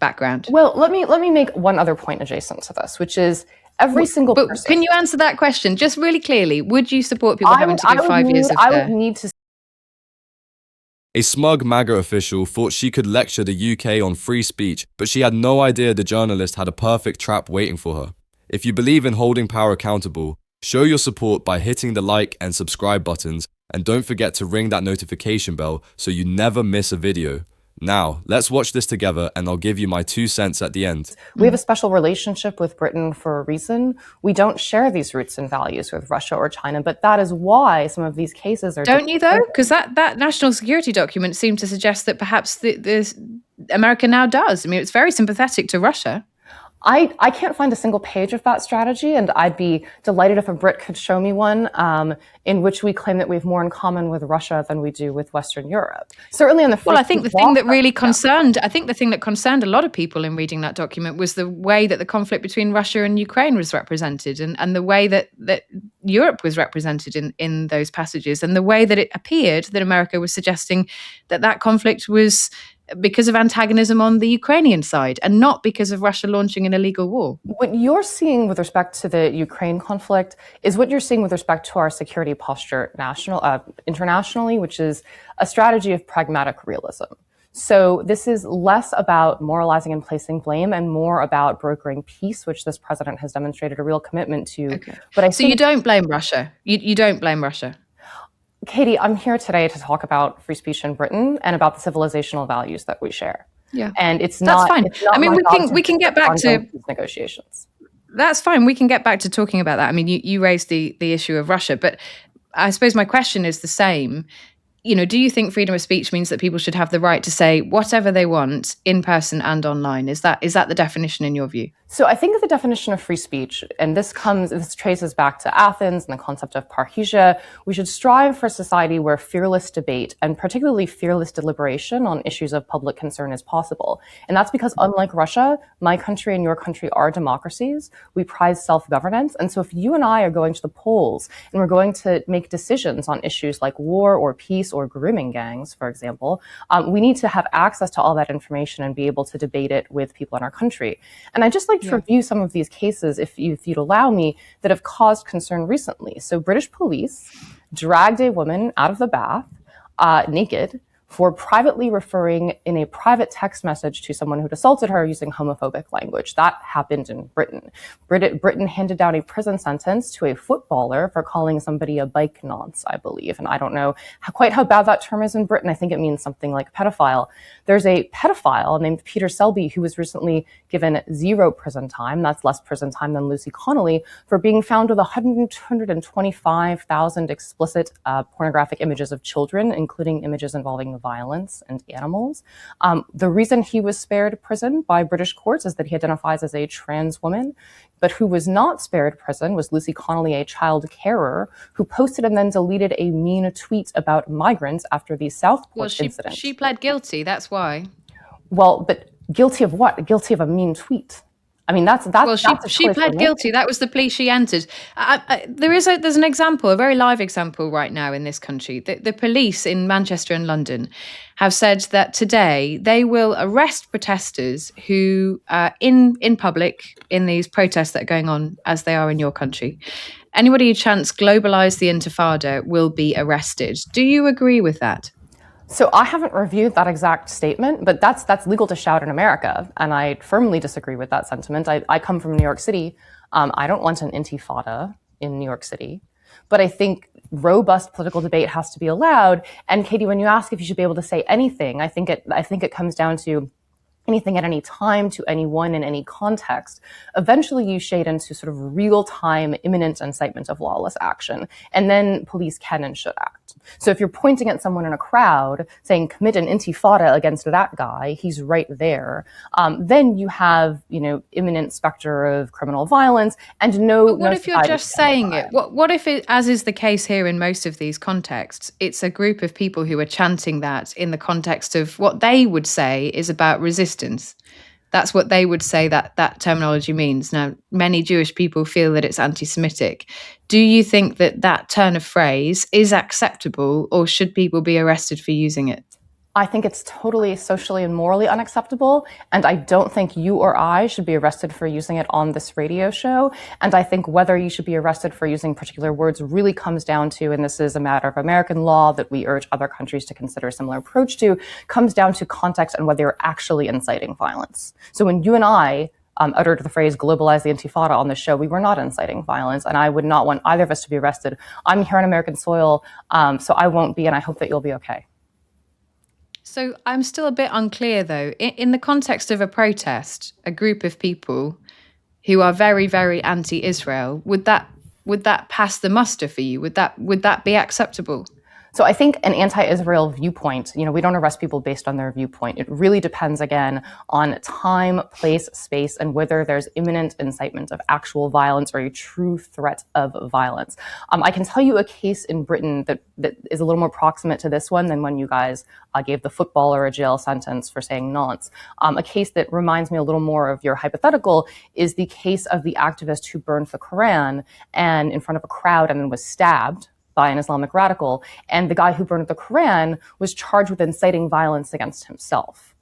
background? Well, let me make one other point adjacent to this, which is every single person. Can you answer that question just really clearly? Would you support people having to give 5 years of I would need to. A smug MAGA official thought she could lecture the UK on free speech, but she had no idea the journalist had a perfect trap waiting for her. If you believe in holding power accountable, show your support by hitting the like and subscribe buttons, and don't forget to ring that notification bell so you never miss a video. Now, let's watch this together and I'll give you my 2 cents at the end. We have a special relationship with Britain for a reason. We don't share these roots and values with Russia or China, but that is why some of these cases are... Don't you though? Because that national security document seemed to suggest that perhaps the America now does. I mean, it's very sympathetic to Russia. I can't find a single page of that strategy, and I'd be delighted if a Brit could show me one in which we claim that we have more in common with Russia than we do with Western Europe. Certainly on the... Well, I think the thing that really concerned, a lot of people in reading that document was the way that the conflict between Russia and Ukraine was represented, and the way that Europe was represented in those passages, and the way that it appeared that America was suggesting that conflict was because of antagonism on the Ukrainian side and not because of Russia launching an illegal war. What you're seeing with respect to the Ukraine conflict is what you're seeing with respect to our security posture internationally, which is a strategy of pragmatic realism. So this is less about moralizing and placing blame and more about brokering peace, which this president has demonstrated a real commitment to. Okay. But so you don't blame Russia? You don't blame Russia? Katie, I'm here today to talk about free speech in Britain and about the civilizational values that we share. Yeah, and that's fine. I mean, we can get back to negotiations. That's fine. We can get back to talking about that. I mean, you raised the issue of Russia, but I suppose my question is the same. You know, do you think freedom of speech means that people should have the right to say whatever they want in person and online? Is that the definition in your view? So I think of the definition of free speech, and this traces back to Athens and the concept of parrhesia. We should strive for a society where fearless debate and particularly fearless deliberation on issues of public concern is possible. And that's because unlike Russia, my country and your country are democracies. We prize self-governance. And so if you and I are going to the polls and we're going to make decisions on issues like war or peace or grooming gangs, for example, we need to have access to all that information and be able to debate it with people in our country. And I just like to review some of these cases, if you'd allow me, that have caused concern recently. So British police dragged a woman out of the bath naked for privately referring in a private text message to someone who'd assaulted her using homophobic language. That happened in Britain. Britain handed down a prison sentence to a footballer for calling somebody a bike nonce, I believe. And I don't know quite how bad that term is in Britain. I think it means something like pedophile. There's a pedophile named Peter Selby who was recently given 0 prison time. That's less prison time than Lucy Connolly, for being found with 125,000 explicit pornographic images of children, including images involving violence and animals. The reason he was spared prison by British courts is that he identifies as a trans woman, but who was not spared prison was Lucy Connolly, a child carer, who posted and then deleted a mean tweet about migrants after the Southport incident. She pled guilty, that's why. Well, but guilty of what? Guilty of a mean tweet. I mean, she pled guilty. That was the plea she entered. There's an example, a very live example right now in this country. The police in Manchester and London have said that today they will arrest protesters who in public in these protests that are going on as they are in your country. Anybody who chants "globalise the Intifada" will be arrested. Do you agree with that? So I haven't reviewed that exact statement, but that's legal to shout in America, and I firmly disagree with that sentiment. I come from New York City. I don't want an intifada in New York City, but I think robust political debate has to be allowed. And Katie, when you ask if you should be able to say anything, I think it comes down to anything at any time to anyone in any context. Eventually you shade into sort of real-time imminent incitement of lawless action, and then police can and should act. So if you're pointing at someone in a crowd saying commit an intifada against that guy, he's right there, then you have, imminent specter of criminal violence and But what if you're just saying it? What if it, as is the case here in most of these contexts, it's a group of people who are chanting that in the context of what they would say is about resistance? That's what they would say that terminology means. Now, many Jewish people feel that it's anti-Semitic. Do you think that turn of phrase is acceptable, or should people be arrested for using it? I think it's totally socially and morally unacceptable, and I don't think you or I should be arrested for using it on this radio show. And I think whether you should be arrested for using particular words really comes down to, and this is a matter of American law that we urge other countries to consider a similar approach to, comes down to context and whether you're actually inciting violence. So when you and I uttered the phrase globalize the intifada on the show, we were not inciting violence, and I would not want either of us to be arrested. I'm here on American soil, so I won't be, and I hope that you'll be okay. So I'm still a bit unclear, though. In the context of a protest, a group of people who are very, very anti-Israel, would that pass the muster for you? Would that be acceptable? So I think an anti-Israel viewpoint, we don't arrest people based on their viewpoint. It really depends, again, on time, place, space, and whether there's imminent incitement of actual violence or a true threat of violence. I can tell you a case in Britain that is a little more proximate to this one than when you guys gave the footballer a jail sentence for saying nonce. A case that reminds me a little more of your hypothetical is the case of the activist who burned the Quran and in front of a crowd and then was stabbed by an Islamic radical, and the guy who burned the Quran was charged with inciting violence against himself.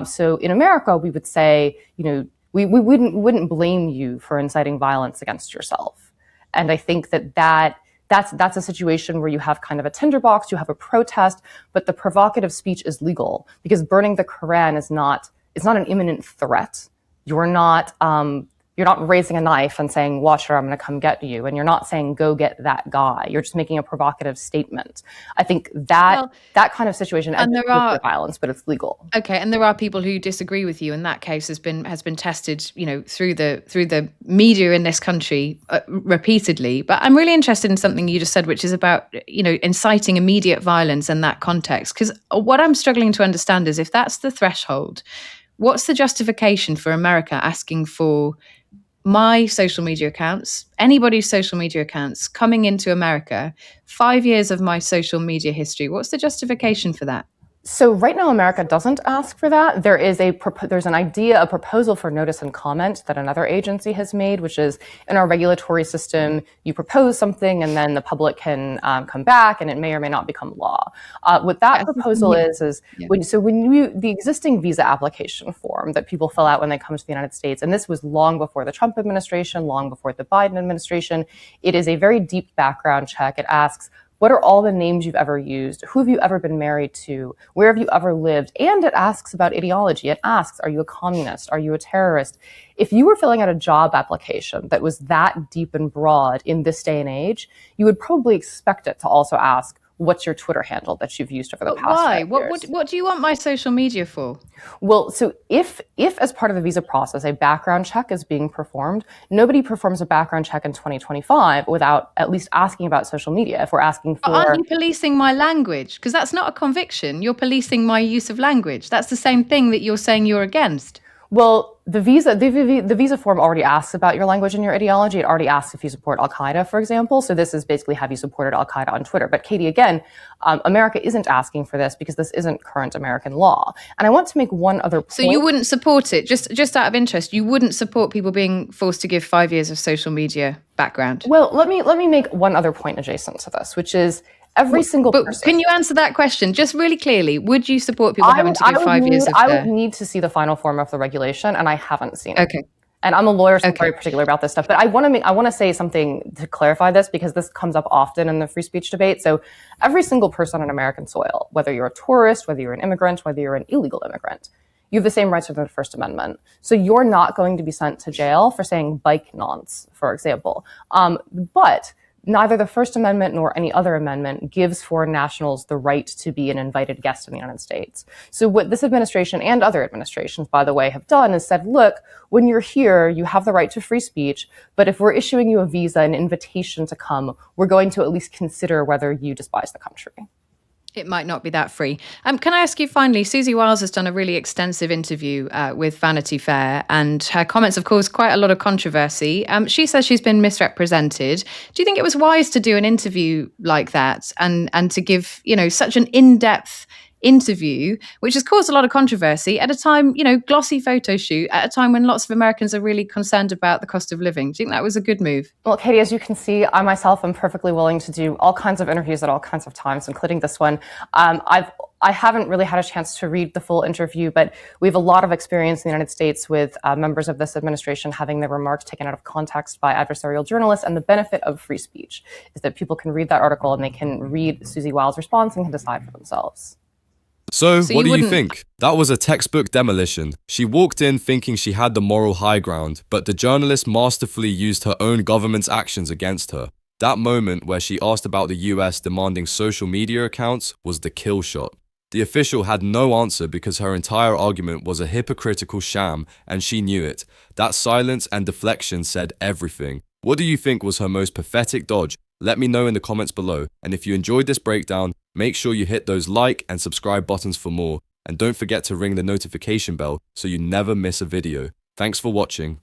So in America, we would say, we wouldn't blame you for inciting violence against yourself. And I think that's a situation where you have kind of a tinderbox, you have a protest, but the provocative speech is legal because burning the Quran is not an imminent threat. You're not raising a knife and saying, watch her, I'm going to come get you. And you're not saying, go get that guy. You're just making a provocative statement. I think that kind of situation ends with violence, but it's legal. Okay, and there are people who disagree with you, and that case has been tested, through the media in this country repeatedly. But I'm really interested in something you just said, which is about, inciting immediate violence in that context. Because what I'm struggling to understand is if that's the threshold, what's the justification for America asking for my social media accounts, anybody's social media accounts coming into America, 5 years of my social media history? What's the justification for that? So right now, America doesn't ask for that. There's a proposal for notice and comment that another agency has made, which is in our regulatory system, you propose something and then the public can come back and it may or may not become law. What that proposal the existing visa application form that people fill out when they come to the United States, and this was long before the Trump administration, long before the Biden administration, it is a very deep background check. It asks, what are all the names you've ever used? Who have you ever been married to? Where have you ever lived? And it asks about ideology. It asks, are you a communist? Are you a terrorist? If you were filling out a job application that was that deep and broad in this day and age, you would probably expect it to also ask, what's your Twitter handle that you've used over the past 5 years? What do you want my social media for? Well, so if as part of the visa process, a background check is being performed, nobody performs a background check in 2025 without at least asking about social media. If we're asking for... But aren't you policing my language? Because that's not a conviction. You're policing my use of language. That's the same thing that you're saying you're against. Well, the visa form already asks about your language and your ideology. It already asks if you support Al-Qaeda, for example. So this is basically, have you supported Al-Qaeda on Twitter? But Katie, again, America isn't asking for this because this isn't current American law. And I want to make one other point. So you wouldn't support it, just out of interest, you wouldn't support people being forced to give 5 years of social media background? Well, let me make one other point adjacent to this, which is every single person. Can you answer that question just really clearly? Would you support people having to give 5 years of I would need to see the final form of the regulation, and I haven't seen it. Okay. And I'm a lawyer, so I'm very particular about this stuff. But I want to say something to clarify this, because this comes up often in the free speech debate. So every single person on American soil, whether you're a tourist, whether you're an immigrant, whether you're an illegal immigrant, you have the same rights under the First Amendment. So you're not going to be sent to jail for saying bike nonce, for example. But neither the First Amendment nor any other amendment gives foreign nationals the right to be an invited guest in the United States. So what this administration and other administrations, by the way, have done is said, look, when you're here, you have the right to free speech, but if we're issuing you a visa, an invitation to come, we're going to at least consider whether you despise the country. It might not be that free. Can I ask you finally, Susie Wiles has done a really extensive interview with Vanity Fair, and her comments have caused quite a lot of controversy. She says she's been misrepresented. Do you think it was wise to do an interview like that and to give, such an in-depth interview, which has caused a lot of controversy at a time, glossy photo shoot at a time when lots of Americans are really concerned about the cost of living. Do you think that was a good move? Well, Katie, as you can see, I myself am perfectly willing to do all kinds of interviews at all kinds of times, including this one. I haven't really had a chance to read the full interview, but we have a lot of experience in the United States with members of this administration having their remarks taken out of context by adversarial journalists. And the benefit of free speech is that people can read that article and they can read Susie Wiles' response and can decide for themselves. So what do you think? That was a textbook demolition. She walked in thinking she had the moral high ground, but the journalist masterfully used her own government's actions against her. That moment where she asked about the US demanding social media accounts was the kill shot. The official had no answer because her entire argument was a hypocritical sham, and she knew it. That silence and deflection said everything. What do you think was her most pathetic dodge? Let me know in the comments below. And if you enjoyed this breakdown, make sure you hit those like and subscribe buttons for more. And don't forget to ring the notification bell so you never miss a video. Thanks for watching.